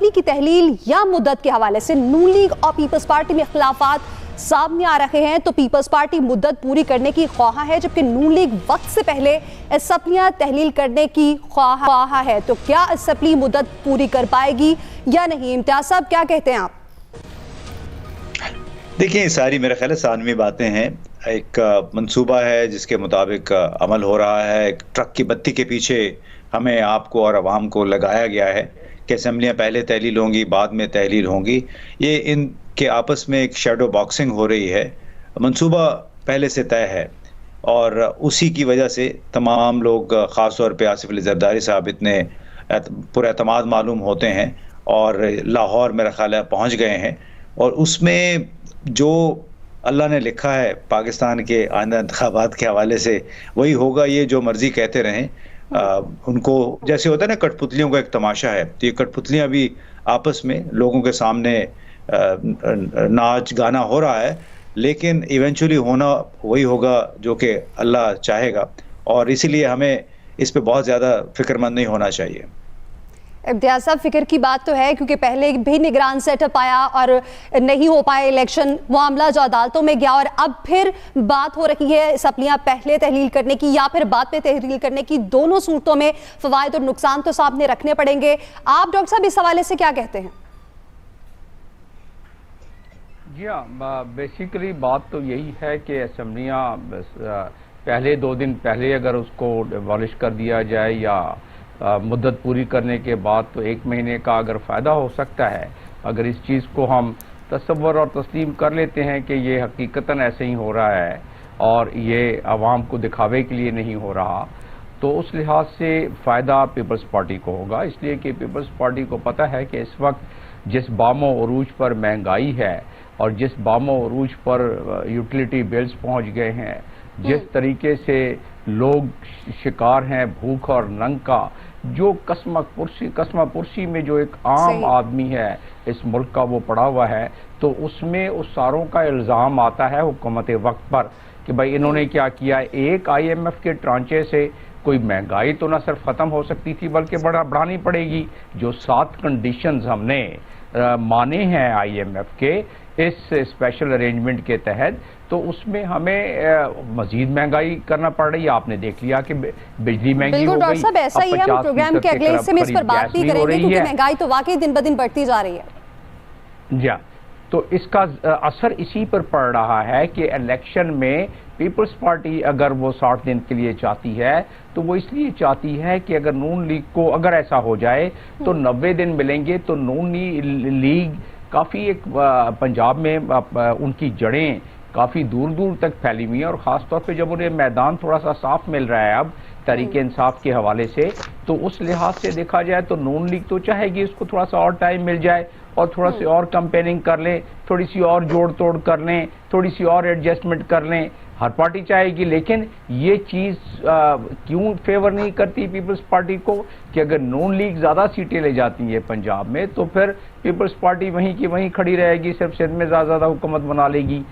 Assembly کی تحلیل یا مدت کے حوالے سے نون لیگ اور پیپلز پارٹی میں اختلافات سامنے آ رہے ہیں تو پیپلز پارٹی مدت پوری کرنے کی خواہاں ہے، جبکہ نون لیگ وقت سے پہلے اسمبلیاں تحلیل کرنے کی خواہاں ہے۔ تو کیا اسمبلی مدت پوری کر پائے گی یا نہیں؟ امتیاز صاحب کیا کہتے ہیں آپ؟ دیکھیں، ساری میرے خیال ہے ثانوی باتیں ہیں۔ ایک منصوبہ ہے جس کے مطابق عمل ہو رہا ہے، ایک ٹرک کی بتی کے پیچھے ہمیں آپ کو اور عوام کو لگایا گیا ہے کہ اسمبلیاں پہلے تحلیل ہوں گی، بعد میں تحلیل ہوں گی۔ یہ ان کے آپس میں ایک شیڈو باکسنگ ہو رہی ہے۔ منصوبہ پہلے سے طے ہے اور اسی کی وجہ سے تمام لوگ، خاص طور پہ آصف علی زرداری صاحب، اتنے پر اعتماد معلوم ہوتے ہیں اور لاہور میرا خیال ہے پہنچ گئے ہیں، اور اس میں جو اللہ نے لکھا ہے پاکستان کے آئندہ انتخابات کے حوالے سے وہی ہوگا۔ یہ جو مرضی کہتے رہیں، ان کو جیسے ہوتا ہے نا کٹ پتلیوں کا ایک تماشا ہے، تو یہ کٹ پتلیاں بھی آپس میں لوگوں کے سامنے ناچ گانا ہو رہا ہے، لیکن ایونچولی ہونا وہی ہوگا جو کہ اللہ چاہے گا، اور اسی لیے ہمیں اس پہ بہت زیادہ فکر مند نہیں ہونا چاہیے۔ امتیاز صاحب، فکر کی بات تو ہے کیونکہ پہلے بھی نگران سیٹ اپ آیا اور نہیں ہو پائے الیکشن، معاملہ جو عدالتوں میں گیا، اور اب پھر بات ہو رہی ہے اسمبلیاں پہلے تحلیل کرنے کی یا پھر بعد میں تحلیل کرنے کی۔ دونوں صورتوں میں فوائد اور نقصان تو سامنے رکھنے پڑیں گے۔ آپ ڈاکٹر صاحب اس حوالے سے کیا کہتے ہیں؟ جی ہاں، بیسیکلی بات تو یہی ہے کہ اسمبلیاں پہلے 2 دن پہلے اگر اس کو ابالش کر دیا جائے یا مدت پوری کرنے کے بعد، تو 1 مہینے کا اگر فائدہ ہو سکتا ہے۔ اگر اس چیز کو ہم تصور اور تسلیم کر لیتے ہیں کہ یہ حقیقتاً ایسے ہی ہو رہا ہے اور یہ عوام کو دکھاوے کے لیے نہیں ہو رہا، تو اس لحاظ سے فائدہ پیپلز پارٹی کو ہوگا، اس لیے کہ پیپلز پارٹی کو پتہ ہے کہ اس وقت جس بام و عروج پر مہنگائی ہے اور جس بام و عروج پر یوٹیلیٹی بلز پہنچ گئے ہیں، جس طریقے سے لوگ شکار ہیں بھوک اور ننگ کا، جو قسمہ پرسی میں جو ایک عام آدمی ہے اس ملک کا وہ پڑا ہوا ہے، تو اس میں اس ساروں کا الزام آتا ہے حکومت وقت پر کہ بھائی انہوں نے کیا کیا۔ ایک IMF کے ٹرانچے سے کوئی مہنگائی تو نہ صرف ختم ہو سکتی تھی بلکہ بڑھانی پڑے گی۔ جو 7 کنڈیشنز ہم نے مانے ہیں IMF کے اس اسپیشل ارینجمنٹ کے تحت، تو اس میں ہمیں مزید مہنگائی کرنا پڑ رہی ہے۔ آپ نے دیکھ لیا کہ بجلی مہنگی ہو گئی۔ بالکل ڈاکٹر صاحب، ایسا ہی ہے، ہم پروگرام کے اگلے حصے میں اس پر بات بھی کریں گے کیونکہ مہنگائی تو واقعی دن بدن بڑھتی جا رہی ہے۔ جی، تو اس کا اثر اسی پر پڑ رہا ہے کہ الیکشن میں پیپلز پارٹی اگر وہ 60 دن کے لیے چاہتی ہے تو وہ اس لیے چاہتی ہے کہ اگر نون لیگ کو اگر ایسا ہو جائے تو 90 دن ملیں گے، تو نون لیگ کافی ایک پنجاب میں ان کی جڑیں کافی دور دور تک پھیلی ہوئی ہیں، اور خاص طور پہ جب انہیں میدان تھوڑا سا صاف مل رہا ہے اب تحریک انصاف کے حوالے سے، تو اس لحاظ سے دیکھا جائے تو نون لیگ تو چاہے گی اس کو تھوڑا سا اور ٹائم مل جائے اور تھوڑا سی اور کمپیننگ کر لیں، تھوڑی سی اور جوڑ توڑ کر لیں، تھوڑی سی اور ایڈجسٹمنٹ کر لیں، ہر پارٹی چاہے گی۔ لیکن یہ چیز کیوں فیور نہیں کرتی پیپلز پارٹی کو کہ اگر نون لیگ زیادہ سیٹیں لے جاتی ہے پنجاب میں تو پھر پیپلز پارٹی وہیں کی وہیں کھڑی رہے گی، صرف سندھ میں زیادہ حکومت بنا لے گی۔